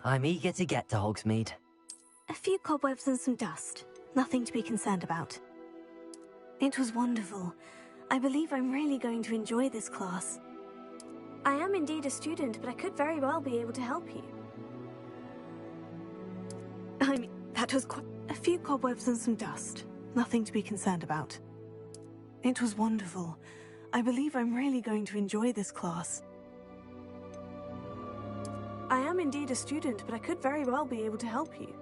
I'm eager to get to Hogsmeade. A few cobwebs and some dust. Nothing to be concerned about. It was wonderful. I believe I'm really going to enjoy this class. I am indeed a student, but I could very well be able to help you. I mean, that was quite... A few cobwebs and some dust. Nothing to be concerned about. It was wonderful. I believe I'm really going to enjoy this class. I am indeed a student, but I could very well be able to help you.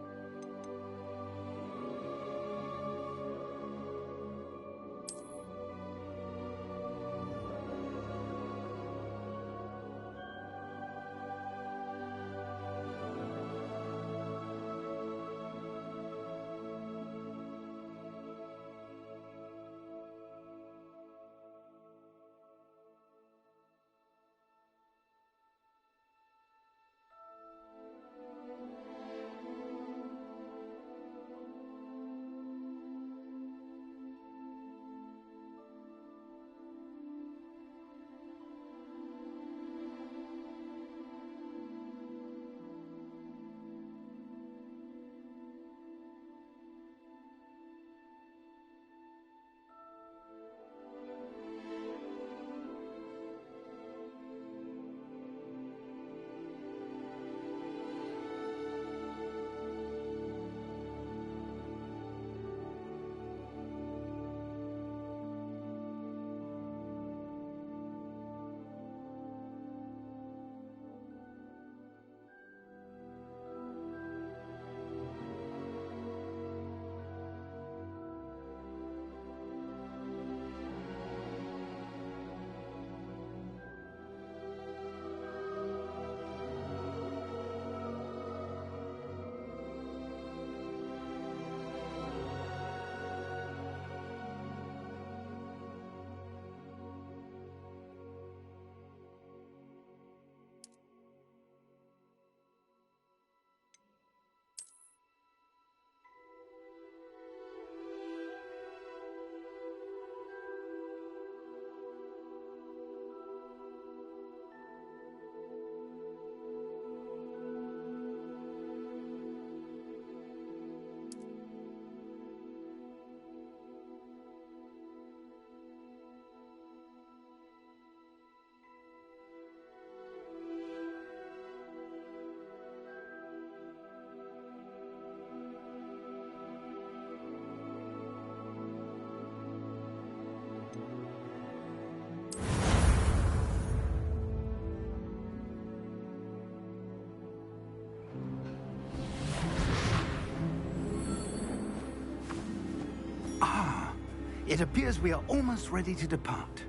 It appears we are almost ready to depart.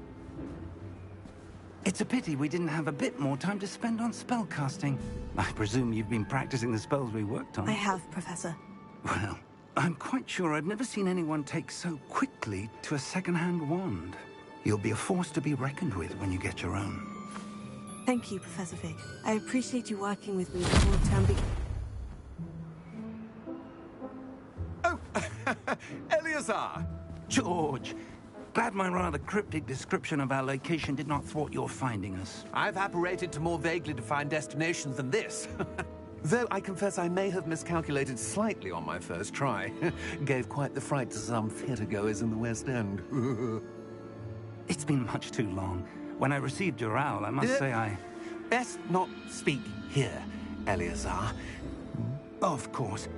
It's a pity we didn't have a bit more time to spend on spellcasting. I presume you've been practicing the spells we worked on. I have, Professor. Well, I'm quite sure I've never seen anyone take so quickly to a second-hand wand. You'll be a force to be reckoned with when you get your own. Thank you, Professor Fig. I appreciate you working with me before the term begins. Oh, Eleazar! George, glad my rather cryptic description of our location did not thwart your finding us. I've apparated to more vaguely defined destinations than this. Though I confess I may have miscalculated slightly on my first try. Gave quite the fright to some theatergoers in the West End. It's been much too long. When I received your owl, I must say I... Best not speak here, Eleazar. Of course.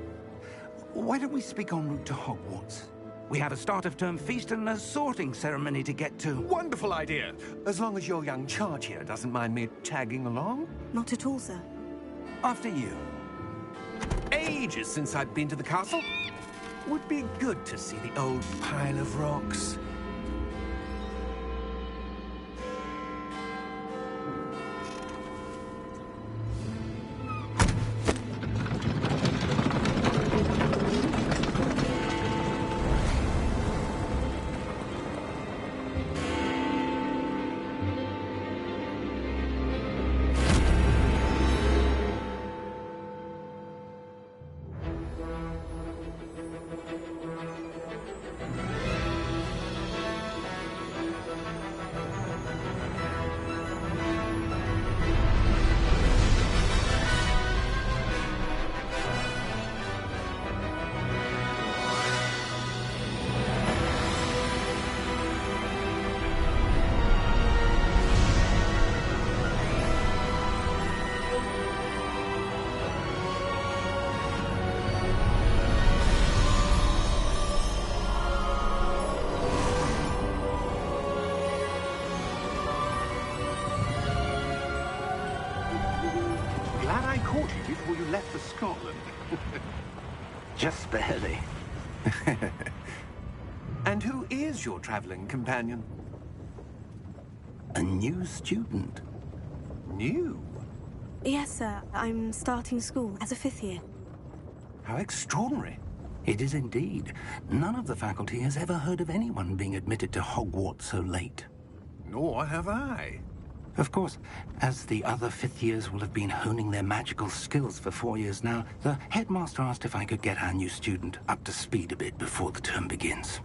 Why don't we speak en route to Hogwarts? We have a start-of-term feast and a sorting ceremony to get to. Wonderful idea! As long as your young charge here doesn't mind me tagging along. Not at all, sir. After you. Ages since I've been to the castle. Would be good to see the old pile of rocks. caught you before you left for Scotland. Just barely. And who is your traveling companion? A new student. New? Yes, sir. I'm starting school as a 5th year. How extraordinary. It is indeed. None of the faculty has ever heard of anyone being admitted to Hogwarts so late. Nor have I. Of course, as the other 5th years will have been honing their magical skills for 4 years now, the headmaster asked if I could get our new student up to speed a bit before the term begins.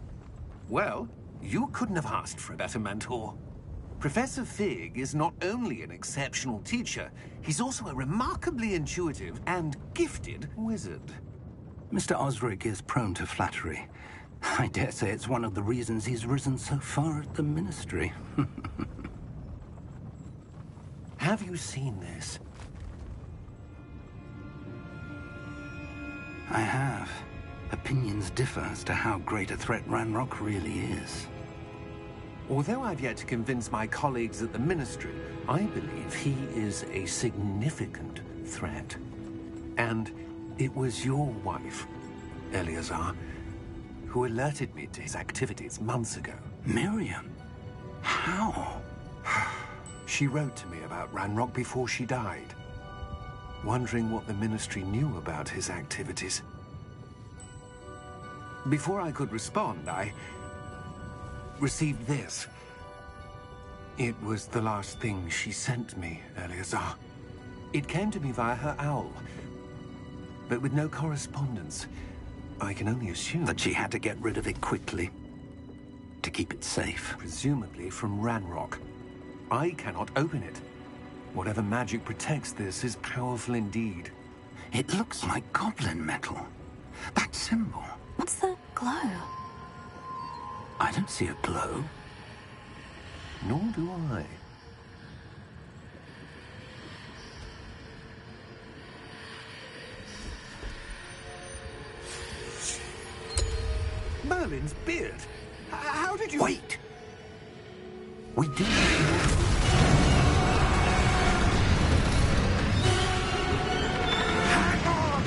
Well, you couldn't have asked for a better mentor. Professor Fig is not only an exceptional teacher, he's also a remarkably intuitive and gifted wizard. Mr. Osric is prone to flattery. I dare say it's one of the reasons he's risen so far at the Ministry. Have you seen this? I have. Opinions differ as to how great a threat Ranrock really is. Although I've yet to convince my colleagues at the Ministry, I believe he is a significant threat. And it was your wife, Eleazar, who alerted me to his activities months ago. Miriam? How? She wrote to me about Ranrock before she died, wondering what the Ministry knew about his activities. Before I could respond, I received this. It was the last thing she sent me, Eleazar. It came to me via her owl, but with no correspondence. I can only assume That she had to get rid of it quickly, to keep it safe. presumably from Ranrock. I cannot open it. Whatever magic protects this is powerful indeed. It looks like goblin metal. That symbol. What's the glow? I don't see a glow. Nor do I. Merlin's beard? How did you... Wait! We do... Hang on!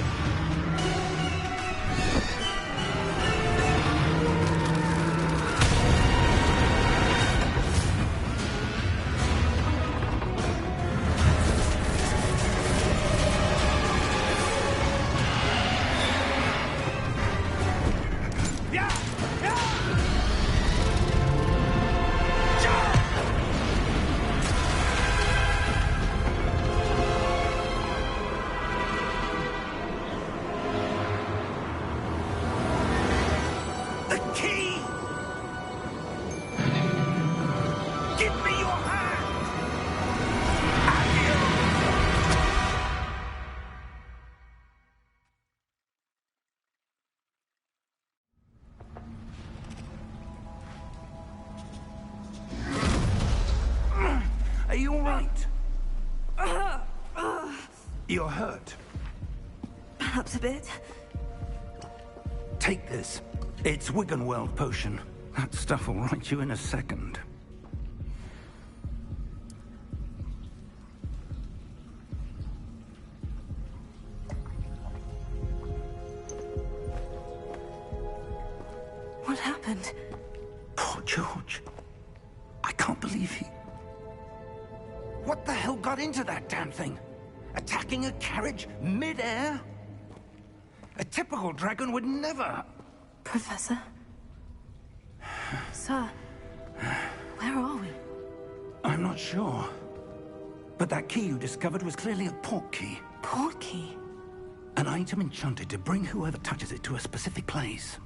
Yeah! Yeah! The key! Give me your hand! Are you all right? You're hurt. Perhaps a bit. Take this. It's Wiggenweld potion. That stuff will right you in a second. What happened? Poor George. I can't believe he... What the hell got into that damn thing? Attacking a carriage mid-air? A typical dragon would never... Professor? Sir, where are we? I'm not sure. But that key you discovered was clearly a port key. Port key? An item enchanted to bring whoever touches it to a specific place.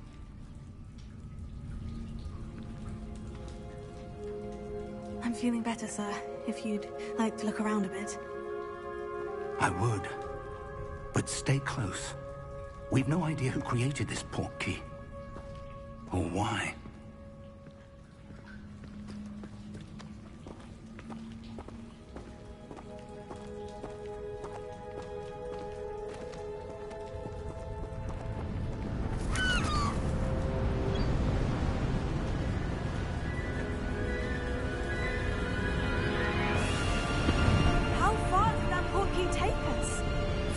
I'm feeling better, sir. If you'd like to look around a bit. I would. But stay close. We've no idea who created this port key. Or why.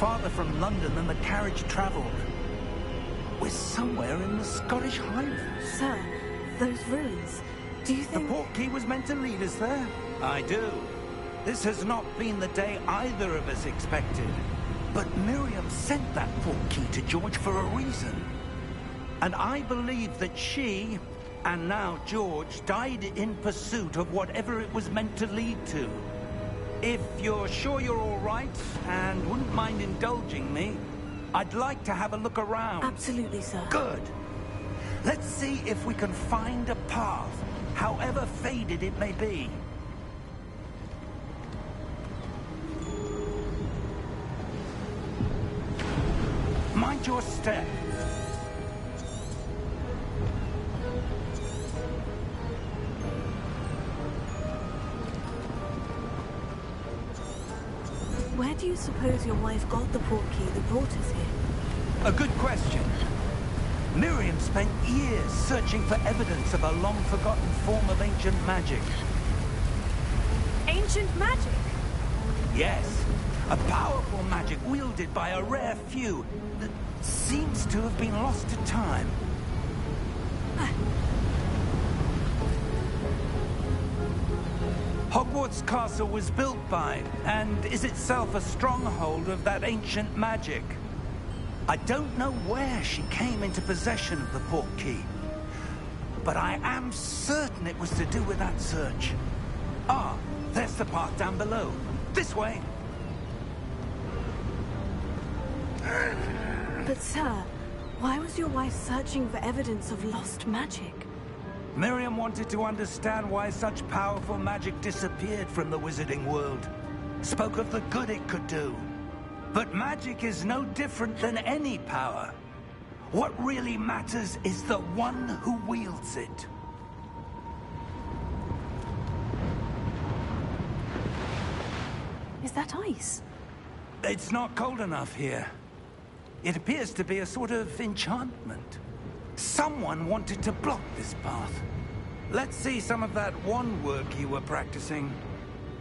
farther from London than the carriage travelled. We're somewhere in the Scottish Highlands. Sir, those ruins, do you think... The portkey was meant to lead us there? I do. This has not been the day either of us expected. But Miriam sent that portkey to George for a reason. And I believe that she, and now George, died in pursuit of whatever it was meant to lead to. If you're sure you're all right, and wouldn't mind indulging me, I'd like to have a look around. Absolutely, sir. Good. Let's see if we can find a path, however faded it may be. Mind your step. Where do you suppose your wife got the portkey that brought us here? A good question. Miriam spent years searching for evidence of a long-forgotten form of ancient magic. Ancient magic? Yes, a powerful magic wielded by a rare few that seems to have been lost to time. Hogwarts Castle was built by, and is itself a stronghold of that ancient magic. I don't know where she came into possession of the portkey, but I am certain it was to do with that search. Ah, there's the path down below. This way. But sir, why was your wife searching for evidence of lost magic? Miriam wanted to understand why such powerful magic disappeared from the wizarding world. Spoke of the good it could do. But magic is no different than any power. What really matters is the one who wields it. Is that ice? It's not cold enough here. It appears to be a sort of enchantment. Someone wanted to block this path. Let's see some of that wand work you were practicing.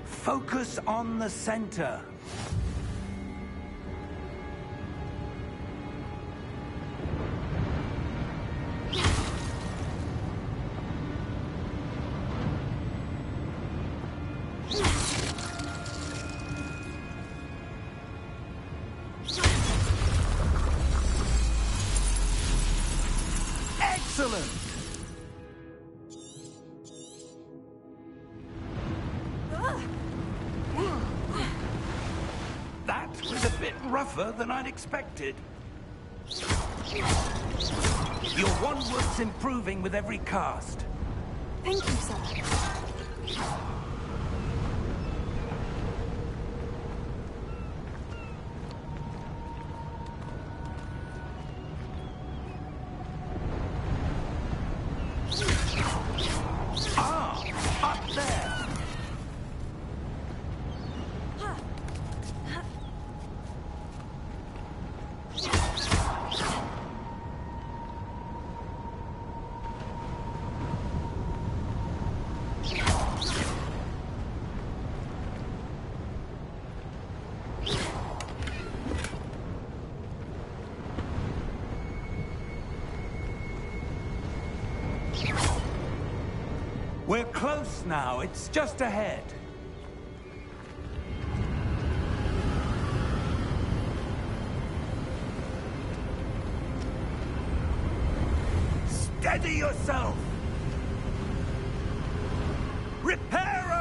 Focus on the center. Excellent! That was a bit rougher than I'd expected. Your wand work's improving with every cast. Thank you, sir. Up there! We're close now. It's just ahead. Steady yourself! Reparo!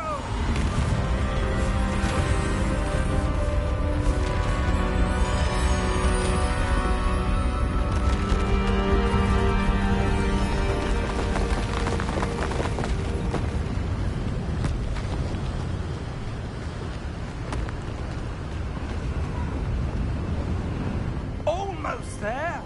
Almost there!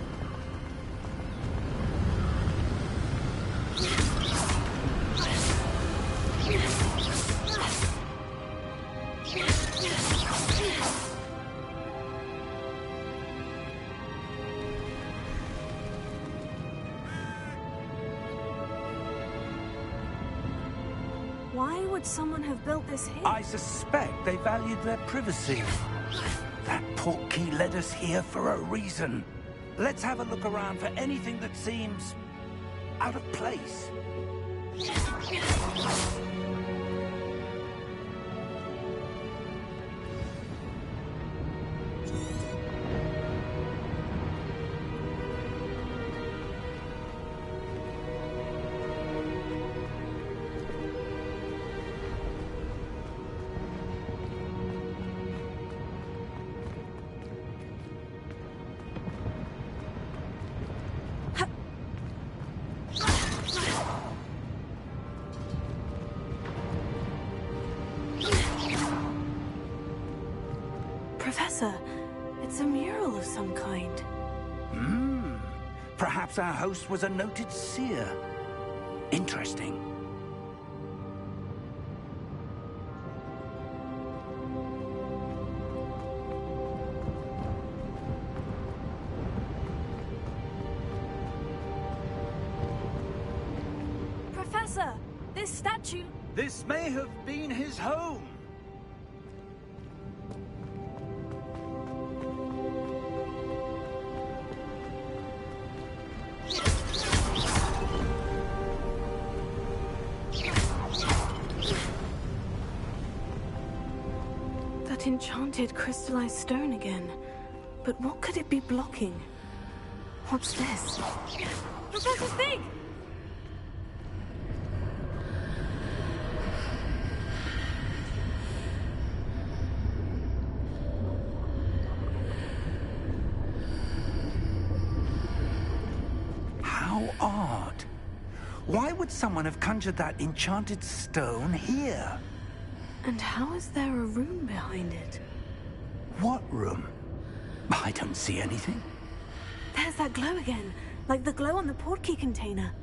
Why would someone have built this here? I suspect they valued their privacy. That portkey led us here for a reason. Let's have a look around for anything that seems out of place. Professor, it's a mural of some kind. Perhaps our host was a noted seer. Interesting. Professor, this statue... This may have been his home. That enchanted crystallized stone again. But what could it be blocking? What's this? Professor Fig! How odd. Why would someone have conjured that enchanted stone here? And how is there a room behind it? What room? I don't see anything. There's that glow again, like the glow on the portkey container.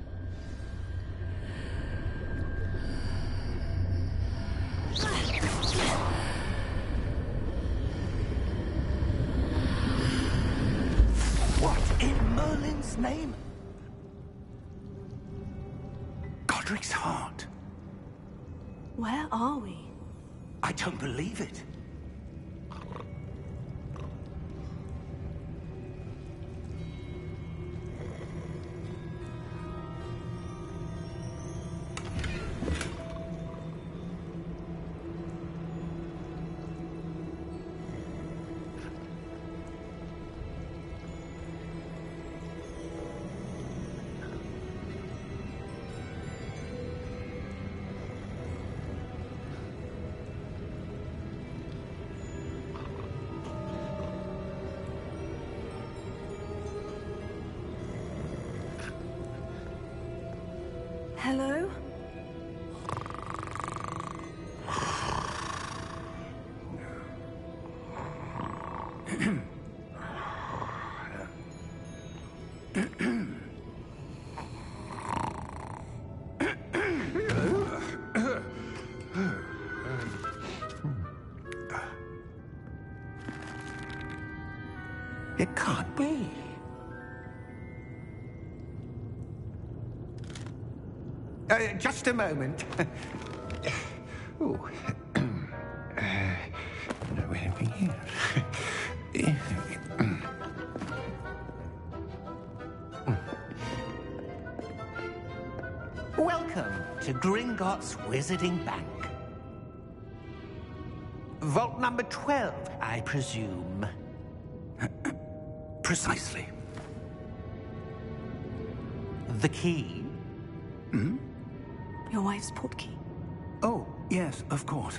What in Merlin's name? Godric's heart. Where are we? I don't believe it. Hello? It can't be. Just a moment. Oh. No, anything here. Welcome to Gringotts Wizarding Bank. Vault number 12, I presume. Precisely. The key? Your wife's portkey. Oh, yes, of course.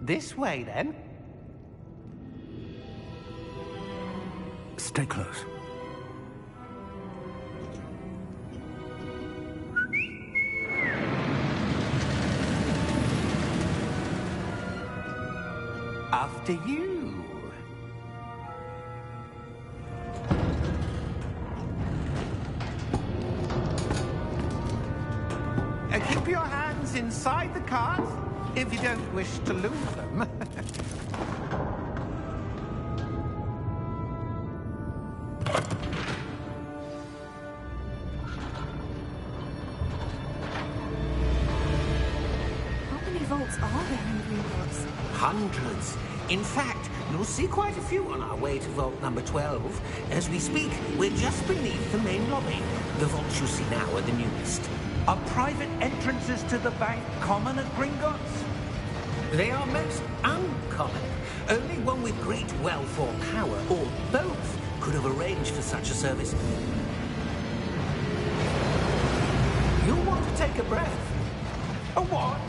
This way, then. Stay close. After you. Keep your hands inside the cart if you don't wish to lose them. Not many vaults are there in Gringotts? Hundreds. In fact, you'll see quite a few on our way to vault number 12. As we speak, we're just beneath the main lobby. The vaults you see now are the newest. Are private entrances to the bank common at Gringotts? They are most uncommon. Only one with great wealth or power, or both, could have arranged for such a service. You'll want to take a breath. A what?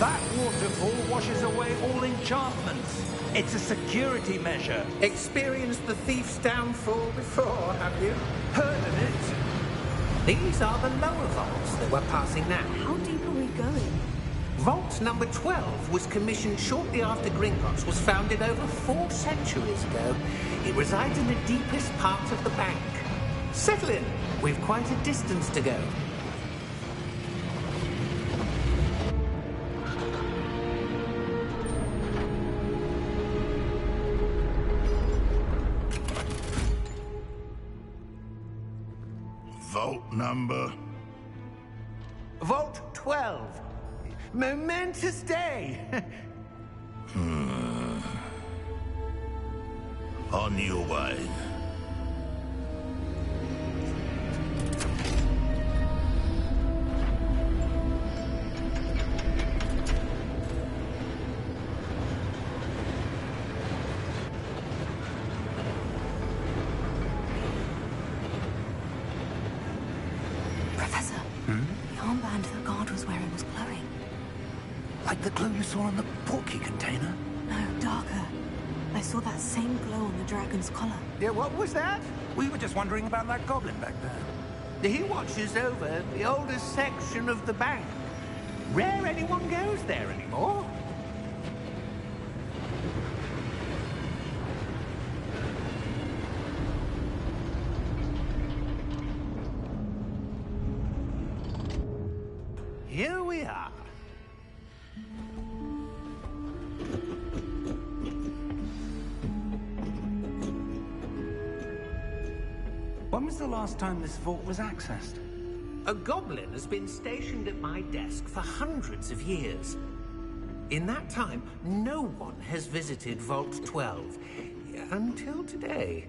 That waterfall washes away all enchantments. It's a security measure. Experienced the thief's downfall before, have you? Heard of it? These are the lower vaults that we're passing now. How deep are we going? Vault number 12 was commissioned shortly after Gringotts was founded over 4 centuries ago. It resides in the deepest part of the bank. Settle in. We've quite a distance to go. Vault number? Vault 12. Momentous day. On your way. Professor, the armband the guard was wearing was glowing. Like the glow you saw on the porky container? No, darker. I saw that same glow on the dragon's collar. Yeah, what was that? We were just wondering about that goblin back there. He watches over the oldest section of the bank. Rare anyone goes there anymore. Here we are. When was the last time this vault was accessed? A goblin has been stationed at my desk for hundreds of years. In that time, no one has visited Vault 12 until today.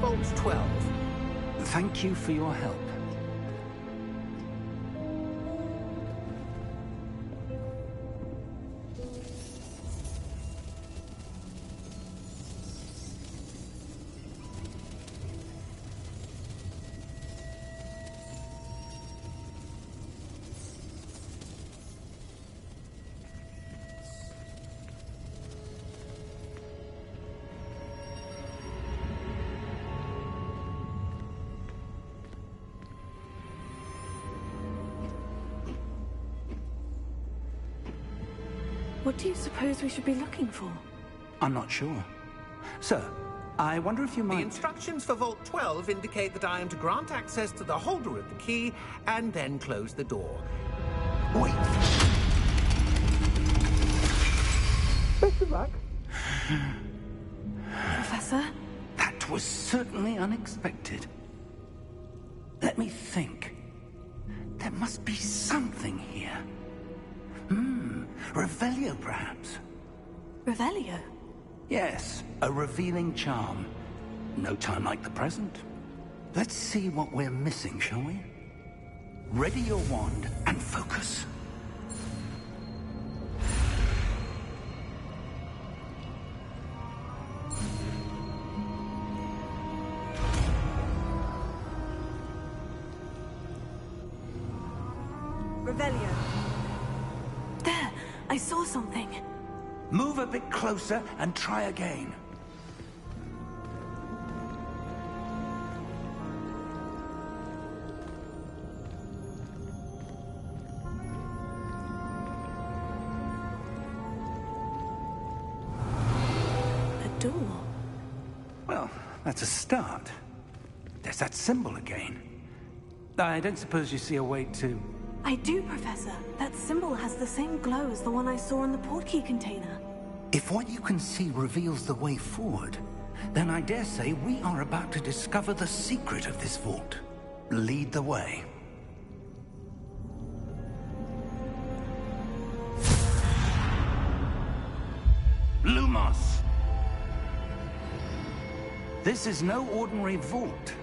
Vault 12. Thank you for your help. What do you suppose we should be looking for? I'm not sure. Sir, I wonder if you The might... instructions for Vault 12 indicate that I am to grant access to the holder of the key and then close the door. Wait! Best of luck. Professor? That was certainly unexpected. Let me think. There must be something here. Revelio, perhaps? Revelio? Yes, a revealing charm. No time like the present. Let's see what we're missing, shall we? Ready your wand and focus. Revelio. There! I saw something. Move a bit closer and try again. A door. Well, that's a start. There's that symbol again. I don't suppose you see a way to... I do, Professor. That symbol has the same glow as the one I saw in the portkey container. If what you can see reveals the way forward, then I dare say we are about to discover the secret of this vault. Lead the way. Lumos! This is no ordinary vault.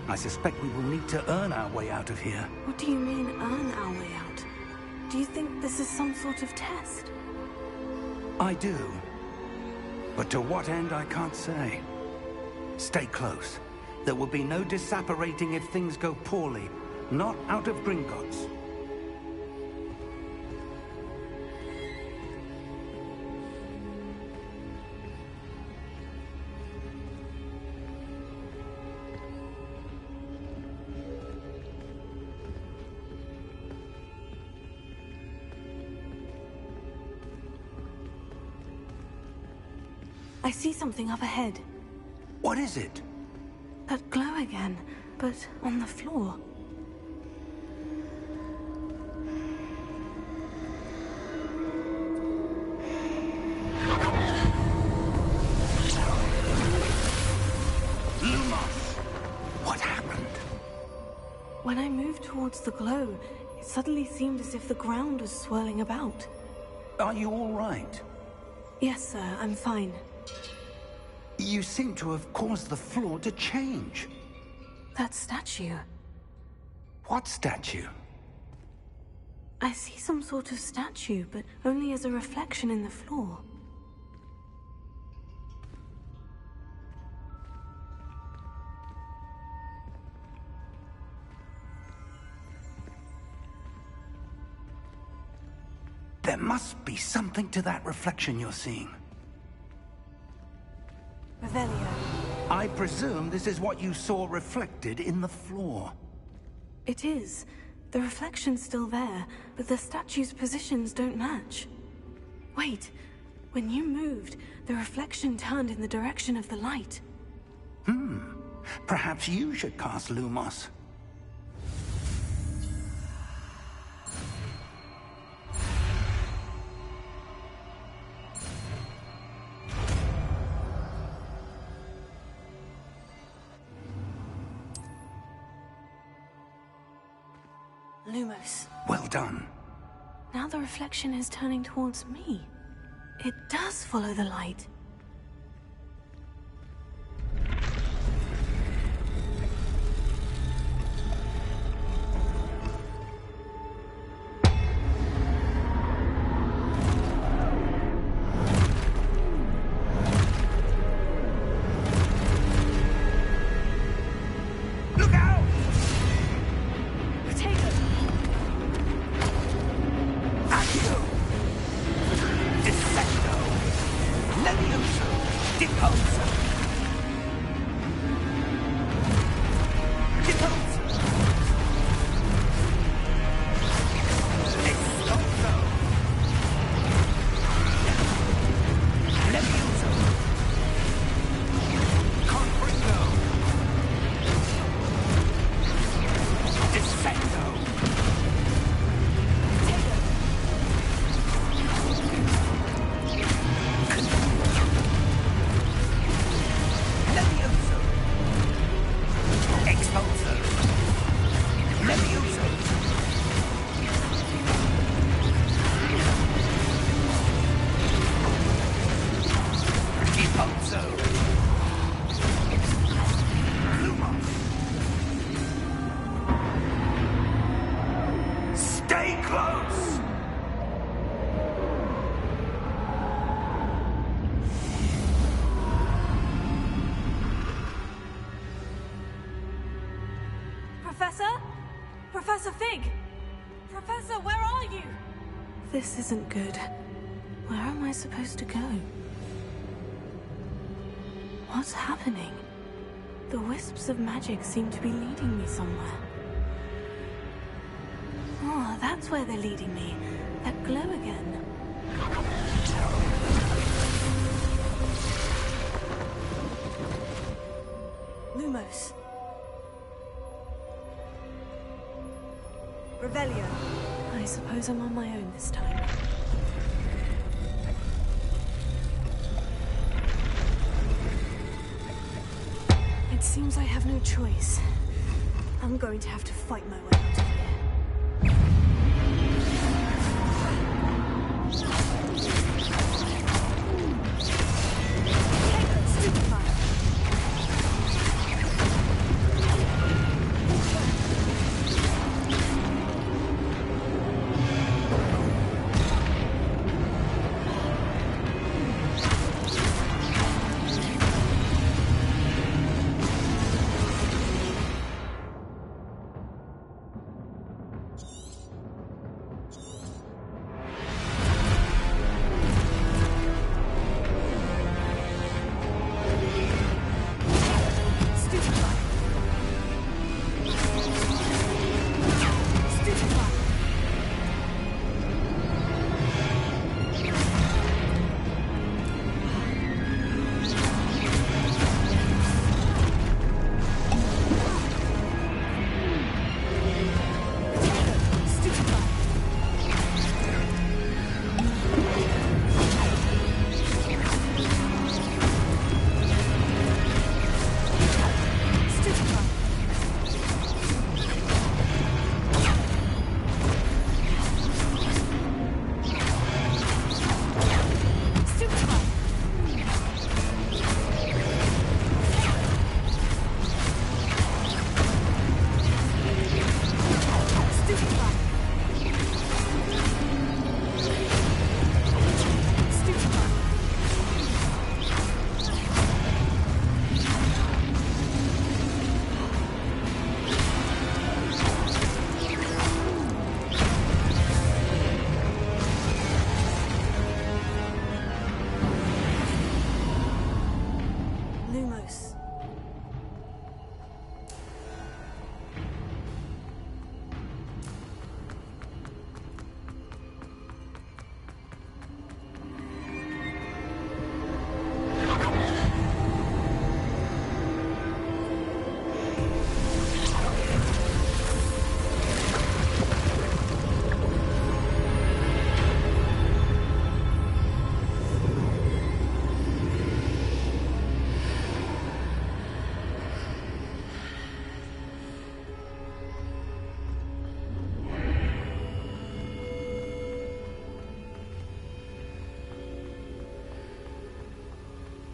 I suspect we will need to earn our way out of here. What do you mean, earn our way out? Do you think this is some sort of test? I do. But to what end, I can't say. Stay close. There will be no disapparating if things go poorly. Not out of Gringotts. I see something up ahead. What is it? That glow again, but on the floor. Lumos! What happened? When I moved towards the glow, it suddenly seemed as if the ground was swirling about. Are you all right? Yes, sir, I'm fine. You seem to have caused the floor to change. That statue. What statue? I see some sort of statue, but only as a reflection in the floor. There must be something to that reflection you're seeing. Revelio. I presume this is what you saw reflected in the floor. It is. The reflection's still there, but the statue's positions don't match. Wait. When you moved, the reflection turned in the direction of the light. Perhaps you should cast Lumos. Lumos. Well done. Now the reflection is turning towards me. It does follow the light. Professor Fig! Professor, where are you? This isn't good. Where am I supposed to go? What's happening? The wisps of magic seem to be leading me somewhere. Oh, that's where they're leading me. That glow again. Lumos. Revelio. I suppose I'm on my own this time. It seems I have no choice. I'm going to have to fight my way out of here. Stupefy.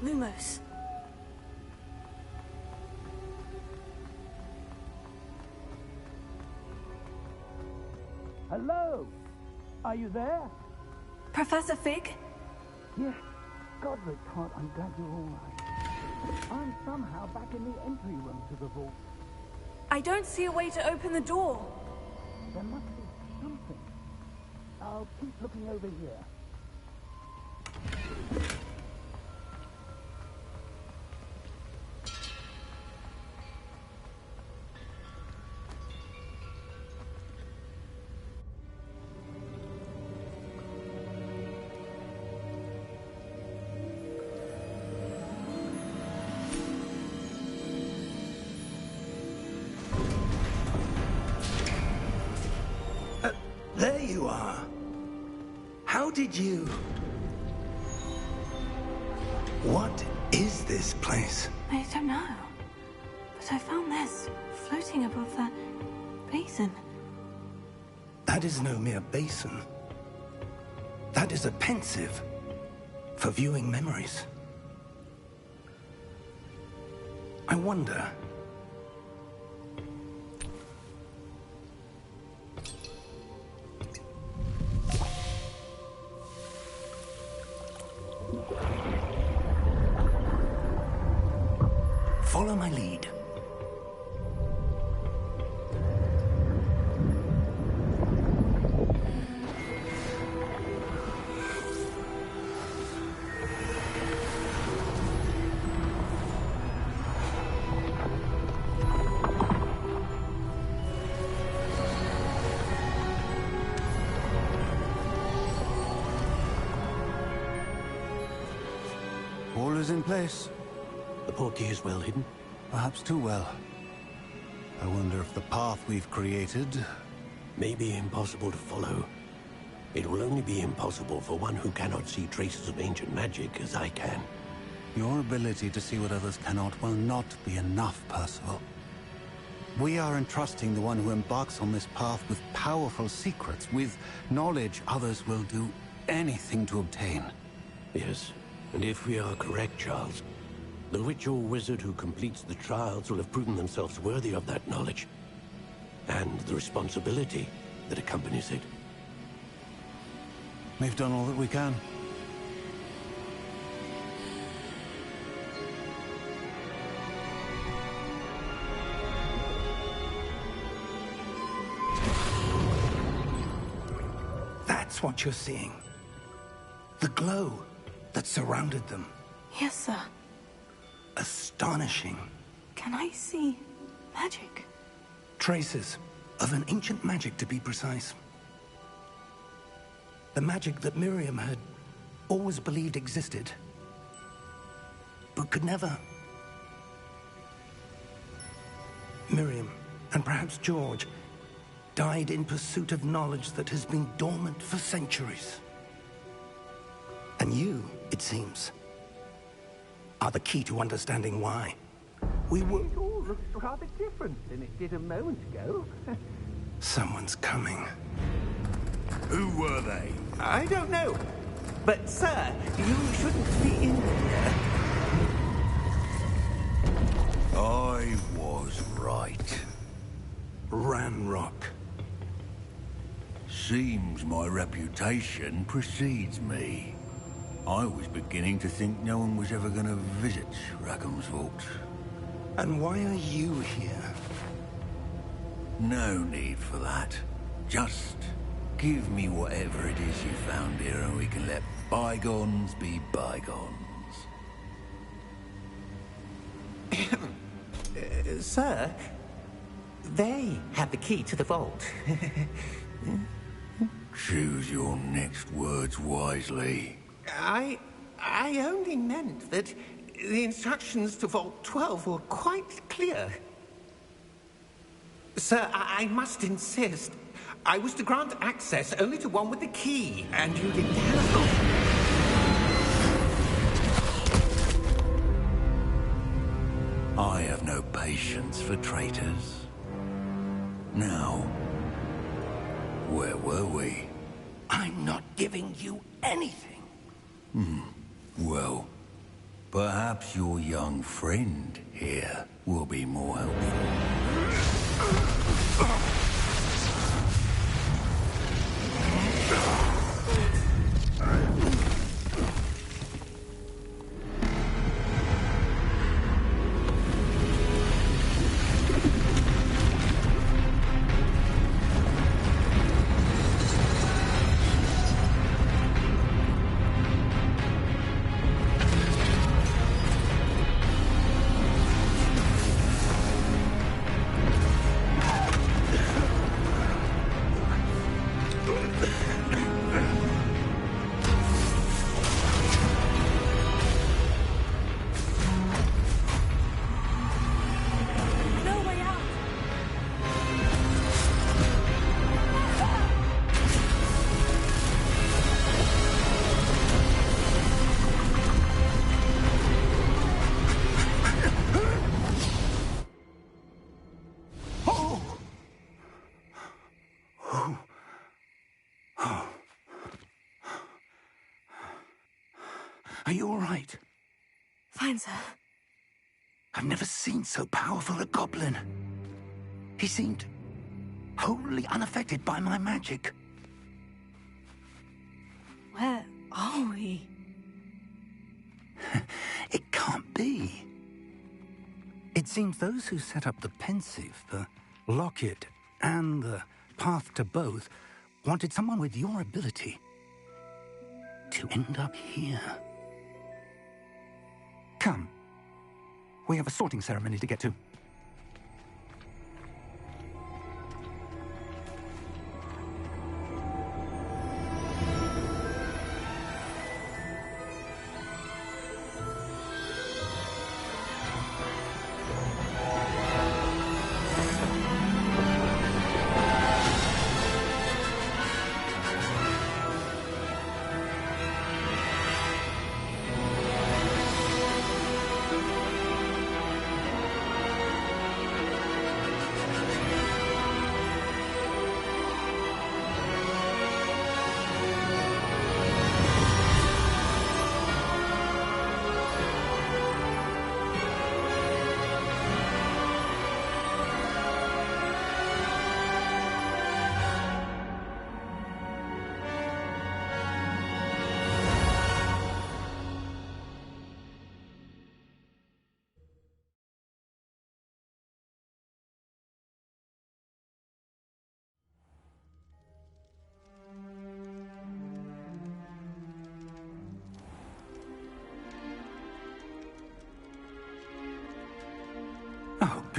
Lumos. Hello? Are you there? Professor Fig? Yes. Godric Hart, I'm glad you're all right. I'm somehow back in the entry room to the vault. I don't see a way to open the door. There must be something. I'll keep looking over here. There you are. How did you... What is this place? I don't know. But I found this floating above that basin. That is no mere basin. That is a pensive for viewing memories. I wonder... Follow my lead. All is in place. The portkey is well hidden. Perhaps too well. I wonder if the path we've created may be impossible to follow. It will only be impossible for one who cannot see traces of ancient magic as I can. Your ability to see what others cannot will not be enough, Percival. We are entrusting the one who embarks on this path with powerful secrets, with knowledge others will do anything to obtain. Yes, and if we are correct, Charles, the witch or wizard who completes the trials will have proven themselves worthy of that knowledge, and the responsibility that accompanies it. We've done all that we can. That's what you're seeing. The glow that surrounded them. Yes, sir. Astonishing. Can I see magic? Traces of an ancient magic, to be precise. The magic that Miriam had always believed existed, but could never. Miriam, and perhaps George, died in pursuit of knowledge that has been dormant for centuries. And you, it seems, are the key to understanding why. We were... It all looks rather different than it did a moment ago. Someone's coming. Who were they? I don't know. But, sir, you shouldn't be in here. I was right. Ranrock. Seems my reputation precedes me. I was beginning to think no one was ever going to visit Rackham's Vault. And why are you here? No need for that. Just give me whatever it is you found here and we can let bygones be bygones. Sir, they have the key to the vault. Choose your next words wisely. I only meant that the instructions to Vault 12 were quite clear. Sir, I must insist. I was to grant access only to one with the key, and you didn't have... I have no patience for traitors. Now, where were we? I'm not giving you anything. Well, perhaps your young friend here will be more helpful. Are you all right? Fine, sir. I've never seen so powerful a goblin. He seemed wholly unaffected by my magic. Where are we? It can't be. It seems those who set up the pensive, the locket, and the path to both wanted someone with your ability to end up here. Come. We have a sorting ceremony to get to.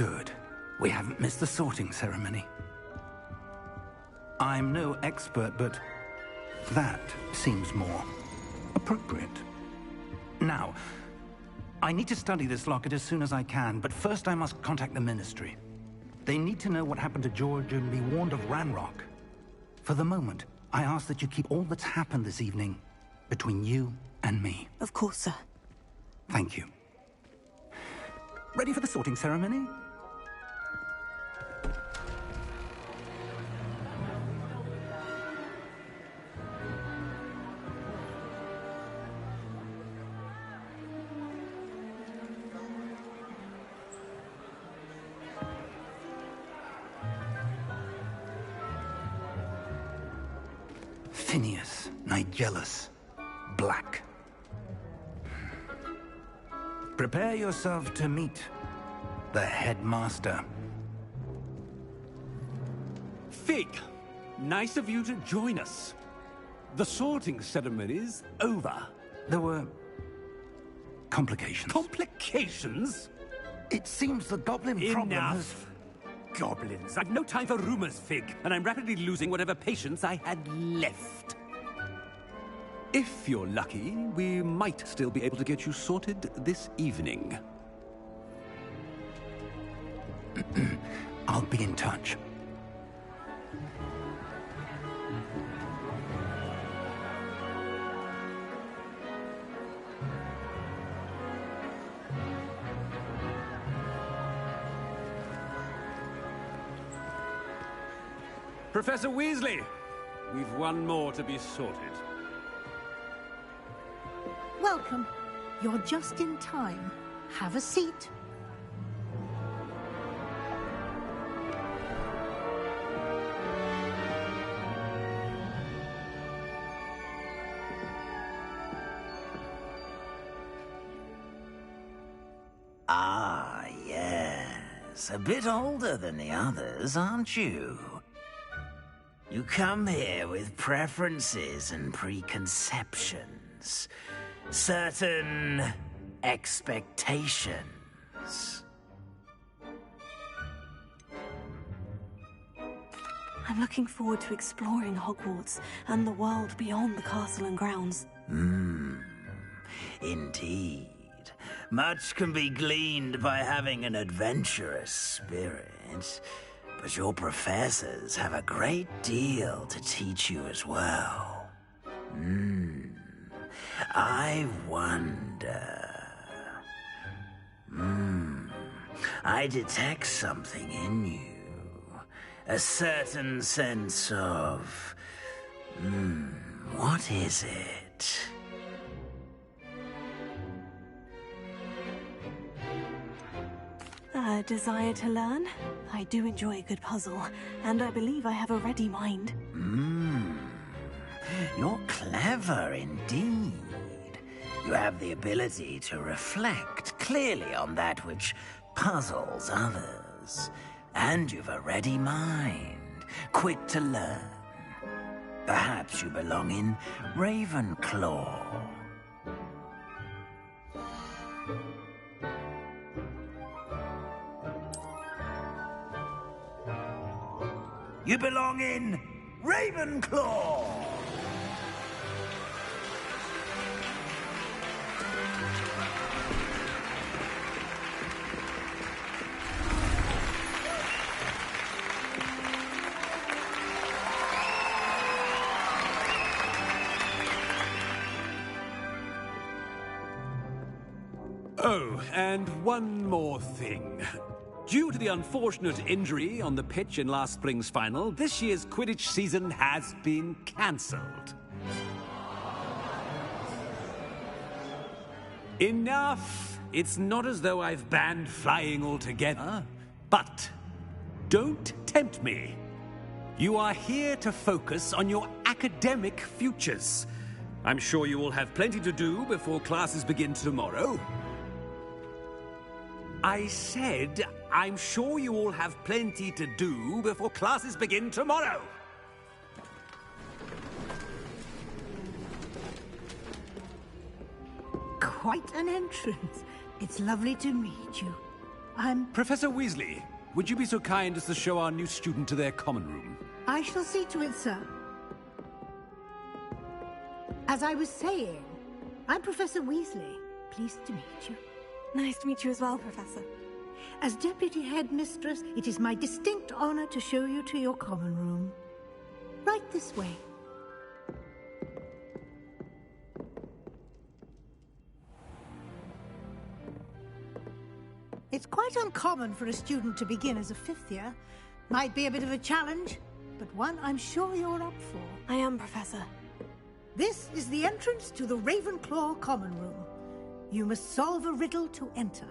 Good. We haven't missed the sorting ceremony. I'm no expert, but that seems more appropriate. Now, I need to study this locket as soon as I can, but first I must contact the Ministry. They need to know what happened to George and be warned of Ranrock. For the moment, I ask that you keep all that's happened this evening between you and me. Of course, sir. Thank you. Ready for the sorting ceremony? Phineas, Nigellus, Black. Prepare yourself to meet the headmaster. Fig, nice of you to join us. The sorting ceremony's over. There were complications. Complications? It seems the goblin problem has... Enough. Goblins. I've no time for rumors, Fig, and I'm rapidly losing whatever patience I had left. If you're lucky, we might still be able to get you sorted this evening. I'll be in touch. Professor Weasley, we've one more to be sorted. Welcome. You're just in time. Have a seat. Ah, yes. A bit older than the others, aren't you? You come here with preferences and preconceptions. Certain expectations. I'm looking forward to exploring Hogwarts and the world beyond the castle and grounds. Indeed. Much can be gleaned by having an adventurous spirit, but your professors have a great deal to teach you as well. I wonder... I detect something in you. A certain sense of... what is it? A desire to learn? I do enjoy a good puzzle, and I believe I have a ready mind. You're clever indeed. You have the ability to reflect clearly on that which puzzles others. And you've a ready mind, quick to learn. Perhaps you belong in Ravenclaw. You belong in Ravenclaw! Oh, and one more thing. Due to the unfortunate injury on the pitch in last spring's final, this year's Quidditch season has been cancelled. Enough! It's not as though I've banned flying altogether. But don't tempt me. You are here to focus on your academic futures. I'm sure you will have plenty to do before classes begin tomorrow. I said, I'm sure you all have plenty to do before classes begin tomorrow. Quite an entrance. It's lovely to meet you. Professor Weasley, would you be so kind as to show our new student to their common room? I shall see to it, sir. As I was saying, I'm Professor Weasley. Pleased to meet you. Nice to meet you as well, Professor. As Deputy Headmistress, it is my distinct honor to show you to your common room. Right this way. It's quite uncommon for a student to begin as a fifth year. Might be a bit of a challenge, but one I'm sure you're up for. I am, Professor. This is the entrance to the Ravenclaw common room. You must solve a riddle to enter.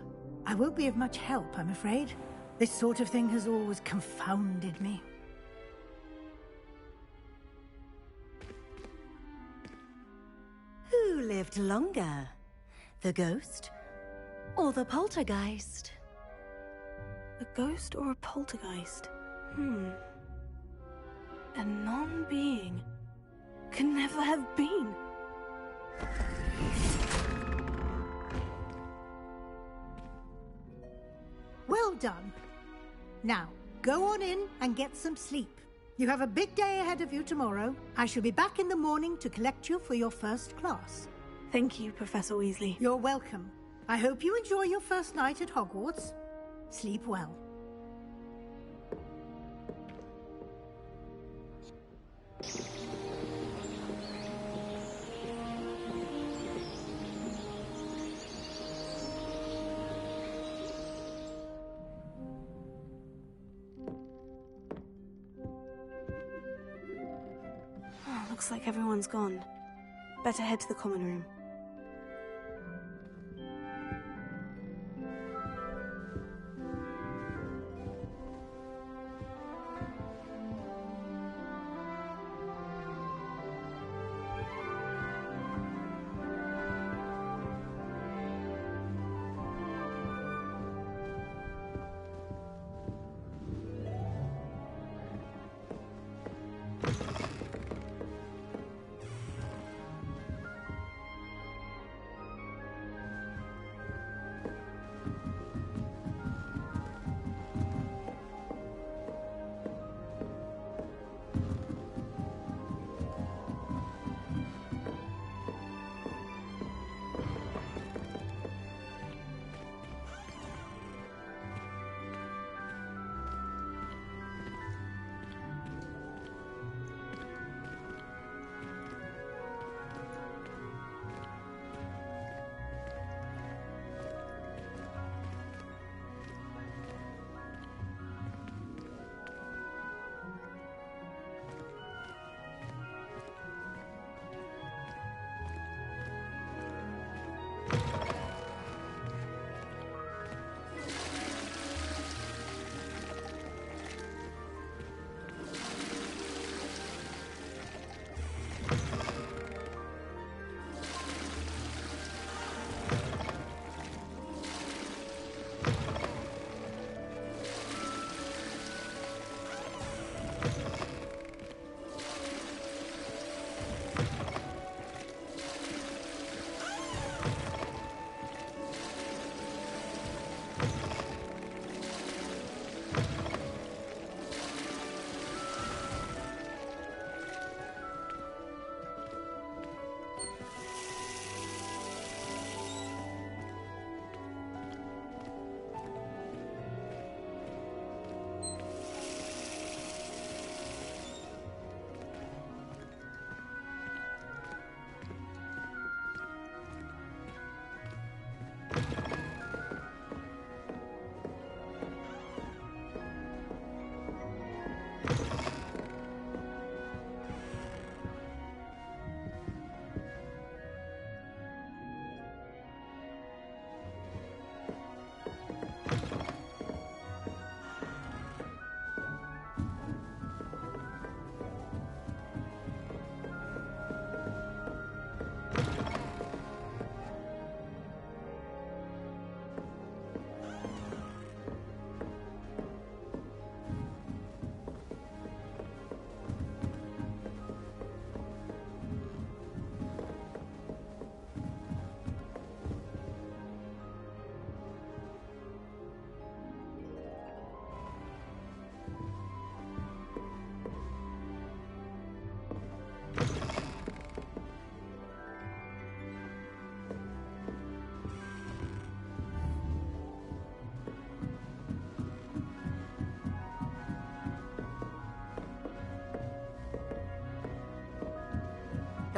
I won't be of much help, I'm afraid. This sort of thing has always confounded me. Who lived longer? The ghost or the poltergeist? A ghost or a poltergeist? A non-being can never have been. Well done. Now, go on in and get some sleep. You have a big day ahead of you tomorrow. I shall be back in the morning to collect you for your first class. Thank you, Professor Weasley. You're welcome. I hope you enjoy your first night at Hogwarts. Sleep well. Looks like everyone's gone. Better head to the common room.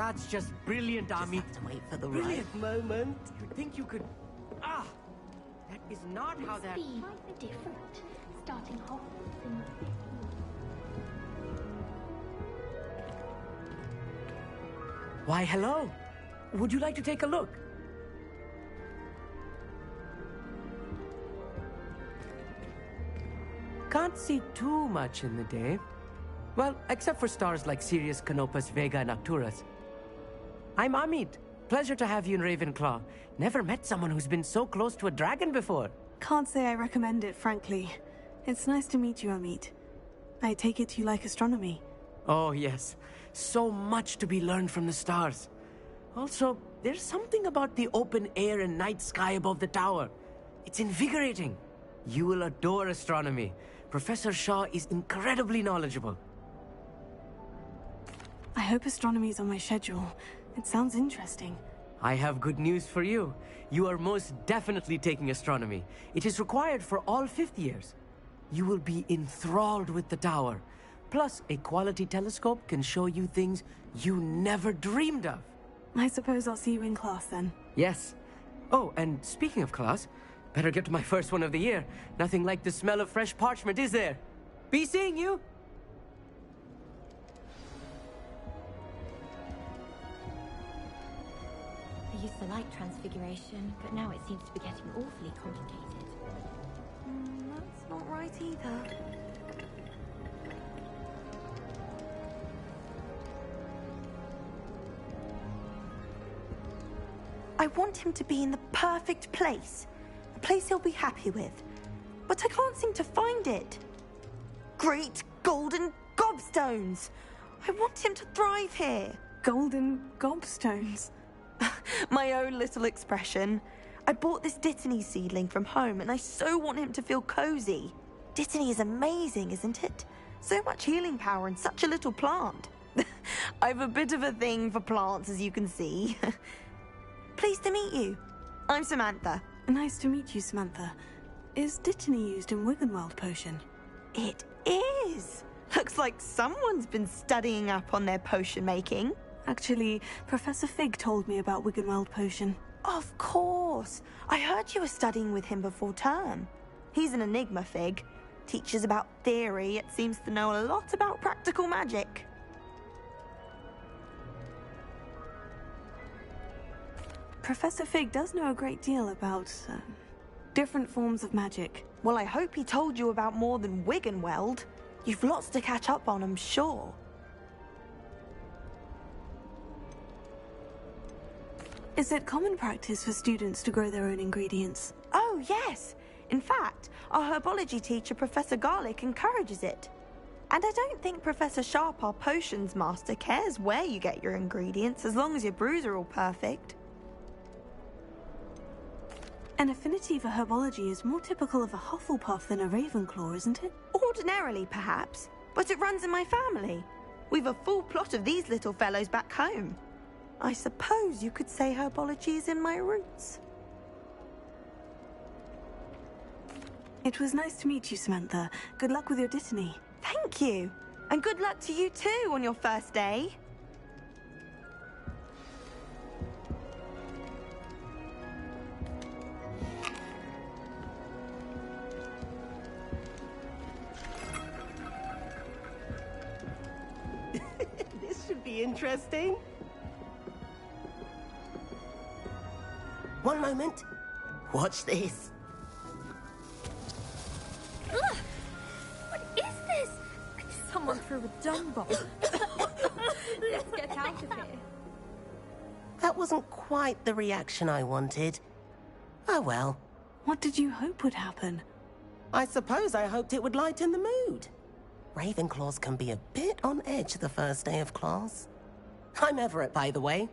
That's just brilliant, Ami. Just have to wait for the Brilliant moment. You'd think you could... Ah! That is not how that... Quite different. Starting Hogwarts in... Why, hello. Would you like to take a look? Can't see too much in the day. Well, except for stars like Sirius, Canopus, Vega, and Arcturus. I'm Amit. Pleasure to have you in Ravenclaw. Never met someone who's been so close to a dragon before. Can't say I recommend it, frankly. It's nice to meet you, Amit. I take it you like astronomy. Oh, yes. So much to be learned from the stars. Also, there's something about the open air and night sky above the tower. It's invigorating. You will adore astronomy. Professor Shaw is incredibly knowledgeable. I hope astronomy's on my schedule. It sounds interesting. I have good news for you. You are most definitely taking astronomy. It is required for all 5th years. You will be enthralled with the tower. Plus, a quality telescope can show you things you never dreamed of. I suppose I'll see you in class then. Yes. Oh, and speaking of class, better get to my first one of the year. Nothing like the smell of fresh parchment, is there? Be seeing you! I used the light transfiguration, but now it seems to be getting awfully complicated. That's not right either. I want him to be in the perfect place. A place he'll be happy with. But I can't seem to find it. Great golden gobstones! I want him to thrive here. Golden gobstones? My own little expression. I bought this Dittany seedling from home and I so want him to feel cozy. Dittany is amazing, isn't it? So much healing power in such a little plant. I've a bit of a thing for plants, as you can see. Pleased to meet you. I'm Samantha. Nice to meet you, Samantha. Is Dittany used in Wiggenweld potion? It is. Looks like someone's been studying up on their potion making. Actually, Professor Fig told me about Wiggenweld potion. Of course. I heard you were studying with him before term. He's an enigma, Fig. Teaches about theory, yet seems to know a lot about practical magic. Professor Fig does know a great deal about different forms of magic. Well, I hope he told you about more than Wiggenweld. You've lots to catch up on, I'm sure. Is it common practice for students to grow their own ingredients? Oh, yes. In fact, our herbology teacher, Professor Garlick, encourages it. And I don't think Professor Sharp, our potions master, cares where you get your ingredients, as long as your brews are all perfect. An affinity for herbology is more typical of a Hufflepuff than a Ravenclaw, isn't it? Ordinarily, perhaps, but it runs in my family. We've a full plot of these little fellows back home. I suppose you could say herbology is in my roots. It was nice to meet you, Samantha. Good luck with your Dittany. Thank you. And good luck to you too on your first day. This should be interesting. One moment. Watch this. Ugh! What is this? Someone threw a dung bomb. Let's get out of here. That wasn't quite the reaction I wanted. Oh well. What did you hope would happen? I suppose I hoped it would lighten the mood. Ravenclaws can be a bit on edge the first day of class. I'm Everett, by the way.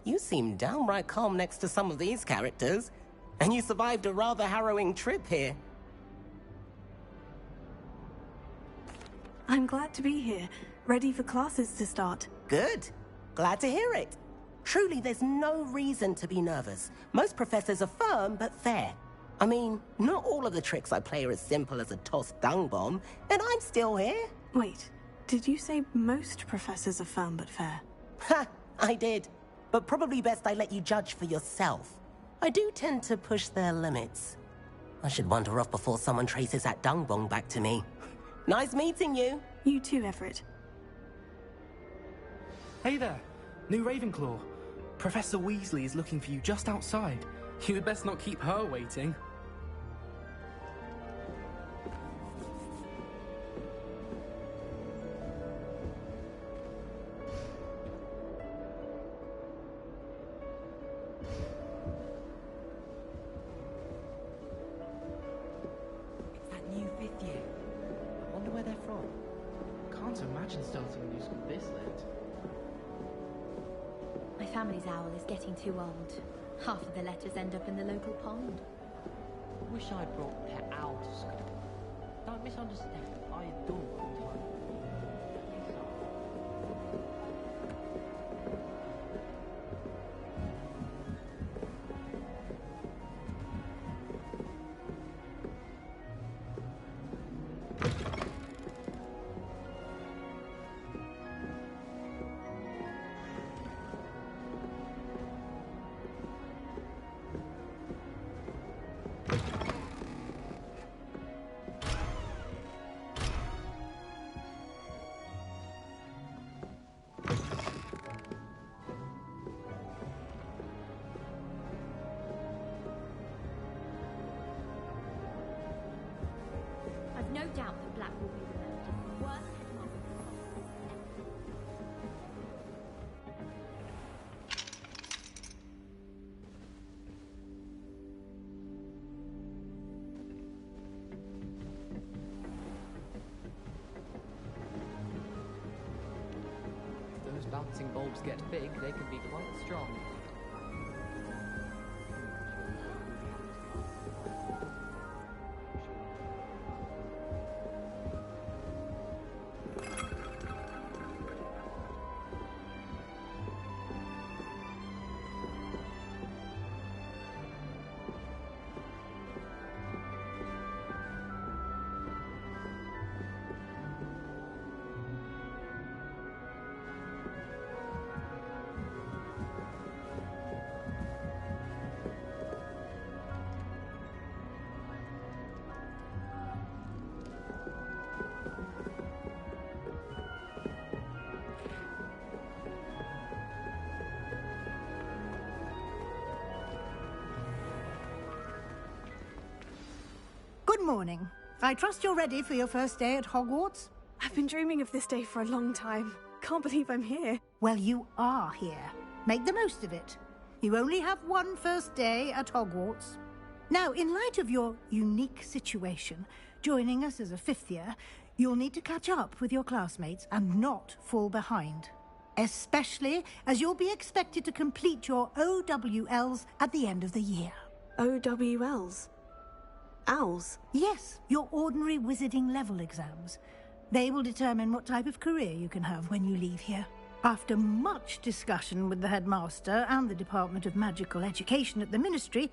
You seem downright calm next to some of these characters, and you survived a rather harrowing trip here. I'm glad to be here, ready for classes to start. Good. Glad to hear it. Truly, there's no reason to be nervous. Most professors are firm but fair. I mean, not all of the tricks I play are as simple as a tossed dung bomb, and I'm still here. Wait, did you say most professors are firm but fair? Ha! I did, but probably best I let you judge for yourself. I do tend to push their limits. I should wander off before someone traces that dung bong back to me. Nice meeting you. You too, Everett. Hey there, new Ravenclaw. Professor Weasley is looking for you just outside. You had best not keep her waiting. It's that new 5th year. I wonder where they're from. Can't imagine starting a new school this late. My family's owl is getting too old. Half of the letters end up in the local pond. Wish I'd brought Pet Owl to school. Don't misunderstand. I adore time. I've no doubt that Black will be remembered. Worst headmaster. If those bouncing bulbs get big, they can be quite strong. Good morning. I trust you're ready for your first day at Hogwarts? I've been dreaming of this day for a long time. Can't believe I'm here. Well, you are here. Make the most of it. You only have one first day at Hogwarts. Now, in light of your unique situation, joining us as a 5th year, you'll need to catch up with your classmates and not fall behind. Especially as you'll be expected to complete your OWLs at the end of the year. OWLs? Owls? Yes, your ordinary wizarding level exams. They will determine what type of career you can have when you leave here. After much discussion with the headmaster and the Department of Magical Education at the Ministry,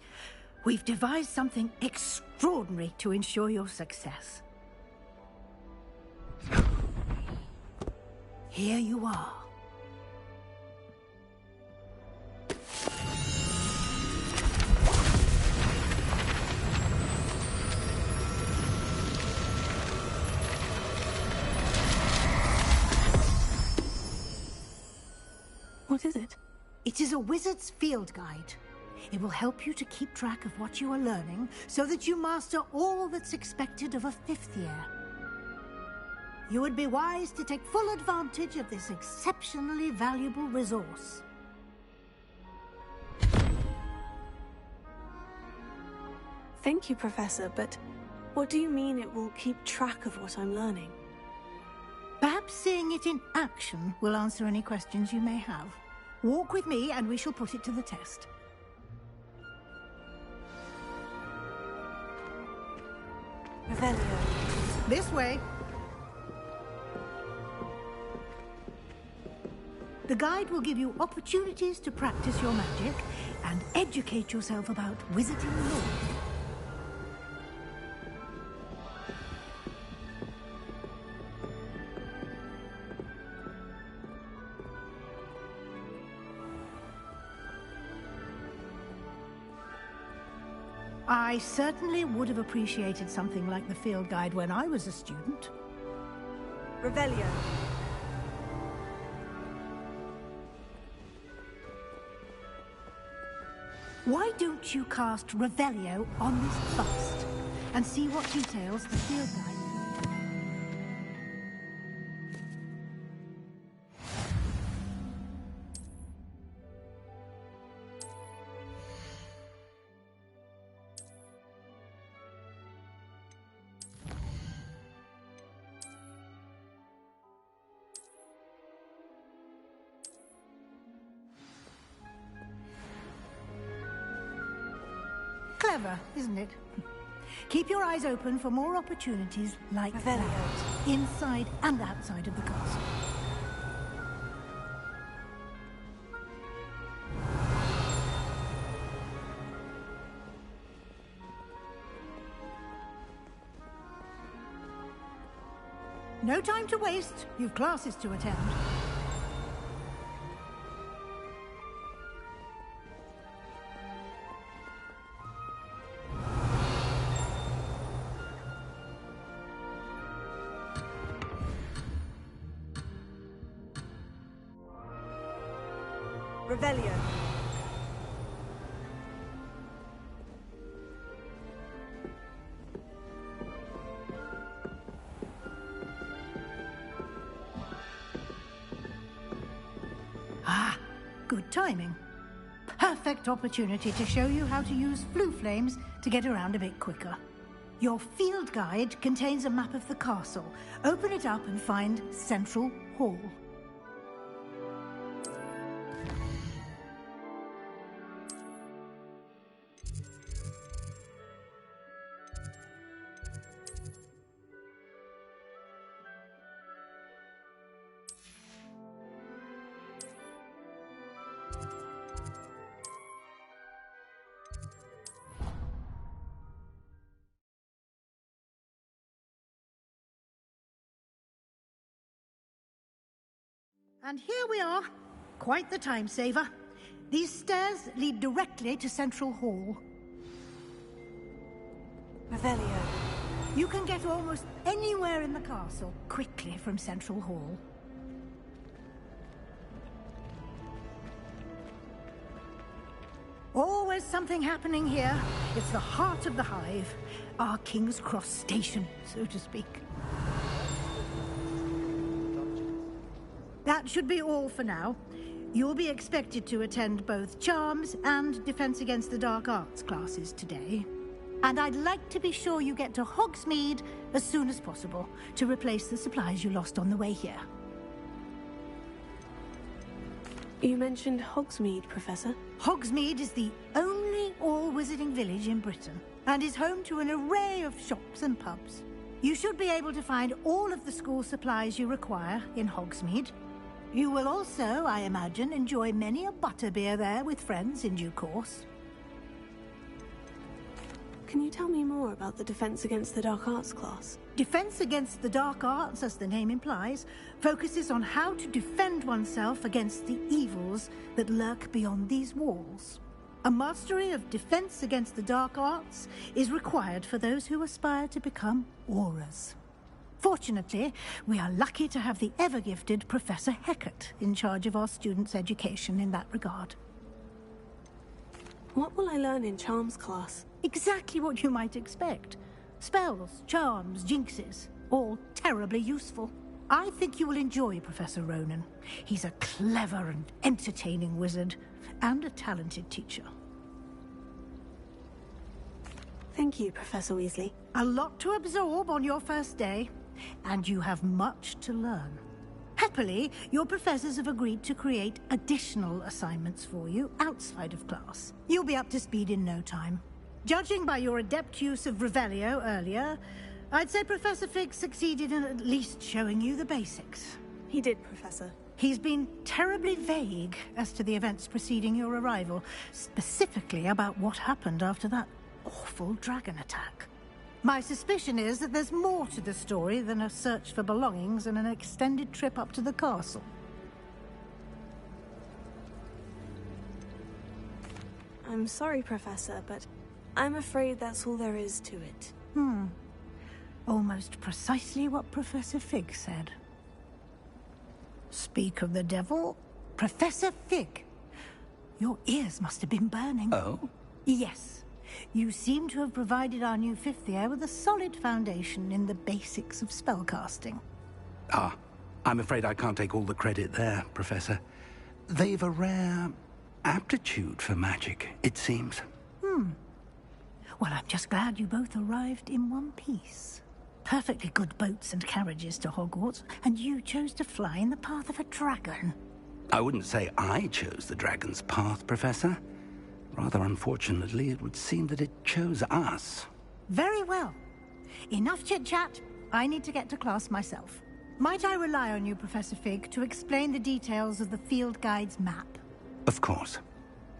we've devised something extraordinary to ensure your success. Here you are. What is it? It is a wizard's field guide. It will help you to keep track of what you are learning so that you master all that's expected of a 5th year. You would be wise to take full advantage of this exceptionally valuable resource. Thank you, Professor, but what do you mean it will keep track of what I'm learning? Perhaps seeing it in action will answer any questions you may have. Walk with me and we shall put it to the test. Revelio. This way. The guide will give you opportunities to practice your magic and educate yourself about wizarding lore. I certainly would have appreciated something like the field guide when I was a student. Revelio. Why don't you cast Revelio on this bust and see what details the field guide? Clever, isn't it? Keep your eyes open for more opportunities like that, inside and outside of the castle. No time to waste. You've classes to attend. Revelio. Ah, good timing. Perfect opportunity to show you how to use flue flames to get around a bit quicker. Your field guide contains a map of the castle. Open it up and find Central Hall. And here we are. Quite the time saver. These stairs lead directly to Central Hall. Revelio. You can get almost anywhere in the castle quickly from Central Hall. Always something happening here. It's the heart of the hive. Our King's Cross station, so to speak. That should be all for now. You'll be expected to attend both Charms and Defense Against the Dark Arts classes today. And I'd like to be sure you get to Hogsmeade as soon as possible to replace the supplies you lost on the way here. You mentioned Hogsmeade, Professor. Hogsmeade is the only all-wizarding village in Britain and is home to an array of shops and pubs. You should be able to find all of the school supplies you require in Hogsmeade. You will also, I imagine, enjoy many a butterbeer there with friends in due course. Can you tell me more about the Defense Against the Dark Arts class? Defense Against the Dark Arts, as the name implies, focuses on how to defend oneself against the evils that lurk beyond these walls. A mastery of Defense Against the Dark Arts is required for those who aspire to become Aurors. Fortunately, we are lucky to have the ever-gifted Professor Hecat in charge of our students' education in that regard. What will I learn in Charms class? Exactly what you might expect. Spells, charms, jinxes, all terribly useful. I think you will enjoy Professor Ronan. He's a clever and entertaining wizard, and a talented teacher. Thank you, Professor Weasley. A lot to absorb on your first day, and you have much to learn. Happily, your professors have agreed to create additional assignments for you outside of class. You'll be up to speed in no time. Judging by your adept use of Revelio earlier, I'd say Professor Fig succeeded in at least showing you the basics. He did, Professor. He's been terribly vague as to the events preceding your arrival, specifically about what happened after that awful dragon attack. My suspicion is that there's more to the story than a search for belongings and an extended trip up to the castle. I'm sorry, Professor, but I'm afraid that's all there is to it. Almost precisely what Professor Fig said. Speak of the devil, Professor Fig. Your ears must have been burning. Oh? Yes. You seem to have provided our new fifth year with a solid foundation in the basics of spellcasting. Ah, I'm afraid I can't take all the credit there, Professor. They've a rare aptitude for magic, it seems. Well, I'm just glad you both arrived in one piece. Perfectly good boats and carriages to Hogwarts, and you chose to fly in the path of a dragon. I wouldn't say I chose the dragon's path, Professor. Rather unfortunately, it would seem that it chose us. Very well. Enough chit-chat. I need to get to class myself. Might I rely on you, Professor Fig, to explain the details of the field guide's map? Of course.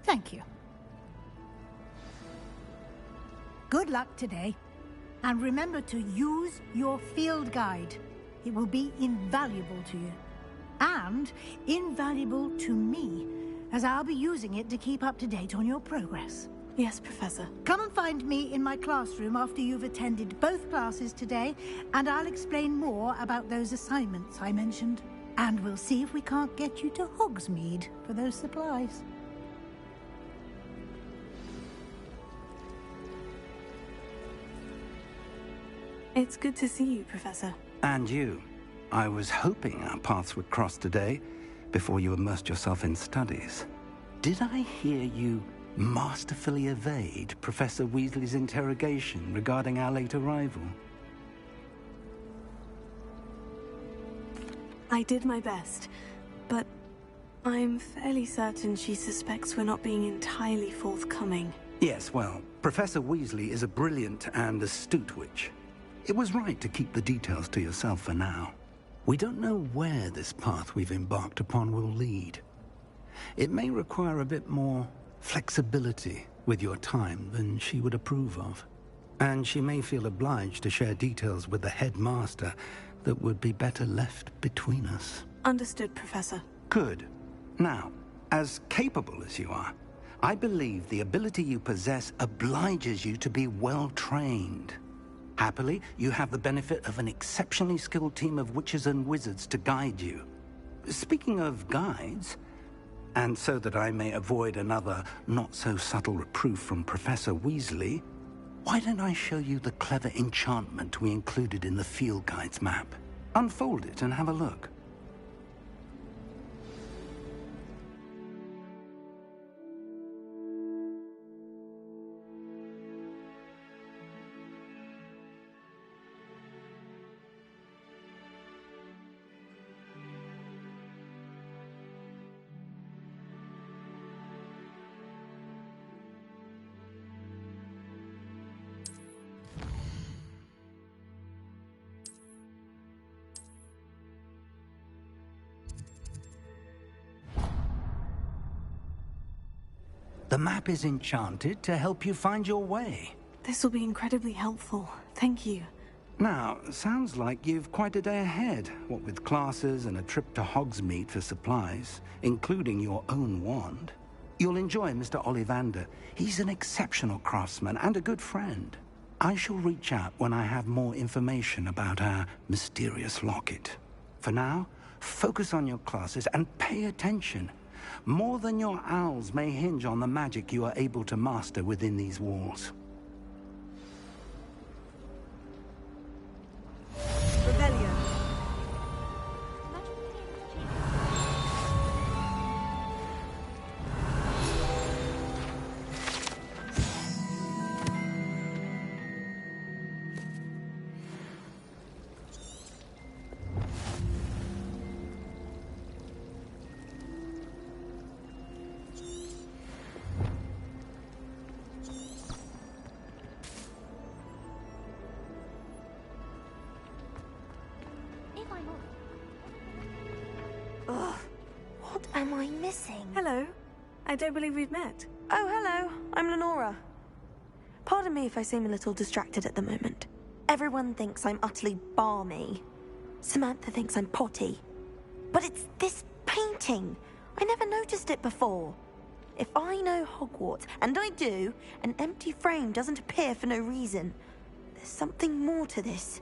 Thank you. Good luck today. And remember to use your field guide. It will be invaluable to you. And invaluable to me, as I'll be using it to keep up to date on your progress. Yes, Professor. Come and find me in my classroom after you've attended both classes today, and I'll explain more about those assignments I mentioned. And we'll see if we can't get you to Hogsmeade for those supplies. It's good to see you, Professor. And you. I was hoping our paths would cross today, before you immersed yourself in studies. Did I hear you masterfully evade Professor Weasley's interrogation regarding our late arrival? I did my best, but I'm fairly certain she suspects we're not being entirely forthcoming. Yes, well, Professor Weasley is a brilliant and astute witch. It was right to keep the details to yourself for now. We don't know where this path we've embarked upon will lead. It may require a bit more flexibility with your time than she would approve of. And she may feel obliged to share details with the headmaster that would be better left between us. Understood, Professor. Good. Now, as capable as you are, I believe the ability you possess obliges you to be well-trained. Happily, you have the benefit of an exceptionally skilled team of witches and wizards to guide you. Speaking of guides, and so that I may avoid another not-so-subtle reproof from Professor Weasley, why don't I show you the clever enchantment we included in the field guide's map? Unfold it and have a look. The map is enchanted to help you find your way. This will be incredibly helpful. Thank you. Now, sounds like you've quite a day ahead, what with classes and a trip to Hogsmeade for supplies, including your own wand. You'll enjoy Mr. Ollivander. He's an exceptional craftsman and a good friend. I shall reach out when I have more information about our mysterious locket. For now, focus on your classes and pay attention. More than your owls may hinge on the magic you are able to master within these walls. Revelio. Ugh, what am I missing? Hello. I don't believe we've met. Oh, hello. I'm Lenora. Pardon me if I seem a little distracted at the moment. Everyone thinks I'm utterly balmy. Samantha thinks I'm potty. But it's this painting. I never noticed it before. If I know Hogwarts, and I do, an empty frame doesn't appear for no reason. There's something more to this.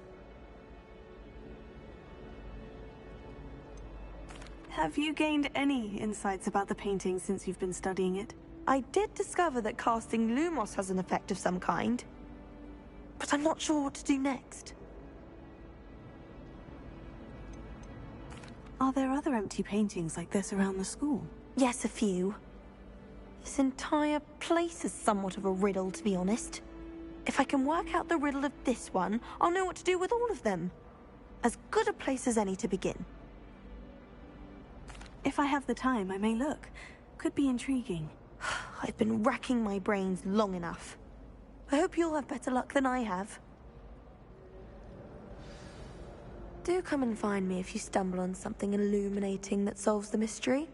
Have you gained any insights about the painting since you've been studying it? I did discover that casting Lumos has an effect of some kind, but I'm not sure what to do next. Are there other empty paintings like this around the school? Yes, a few. This entire place is somewhat of a riddle, to be honest. If I can work out the riddle of this one, I'll know what to do with all of them. As good a place as any to begin. If I have the time, I may look. Could be intriguing. I've been racking my brains long enough. I hope you'll have better luck than I have. Do come and find me if you stumble on something illuminating that solves the mystery.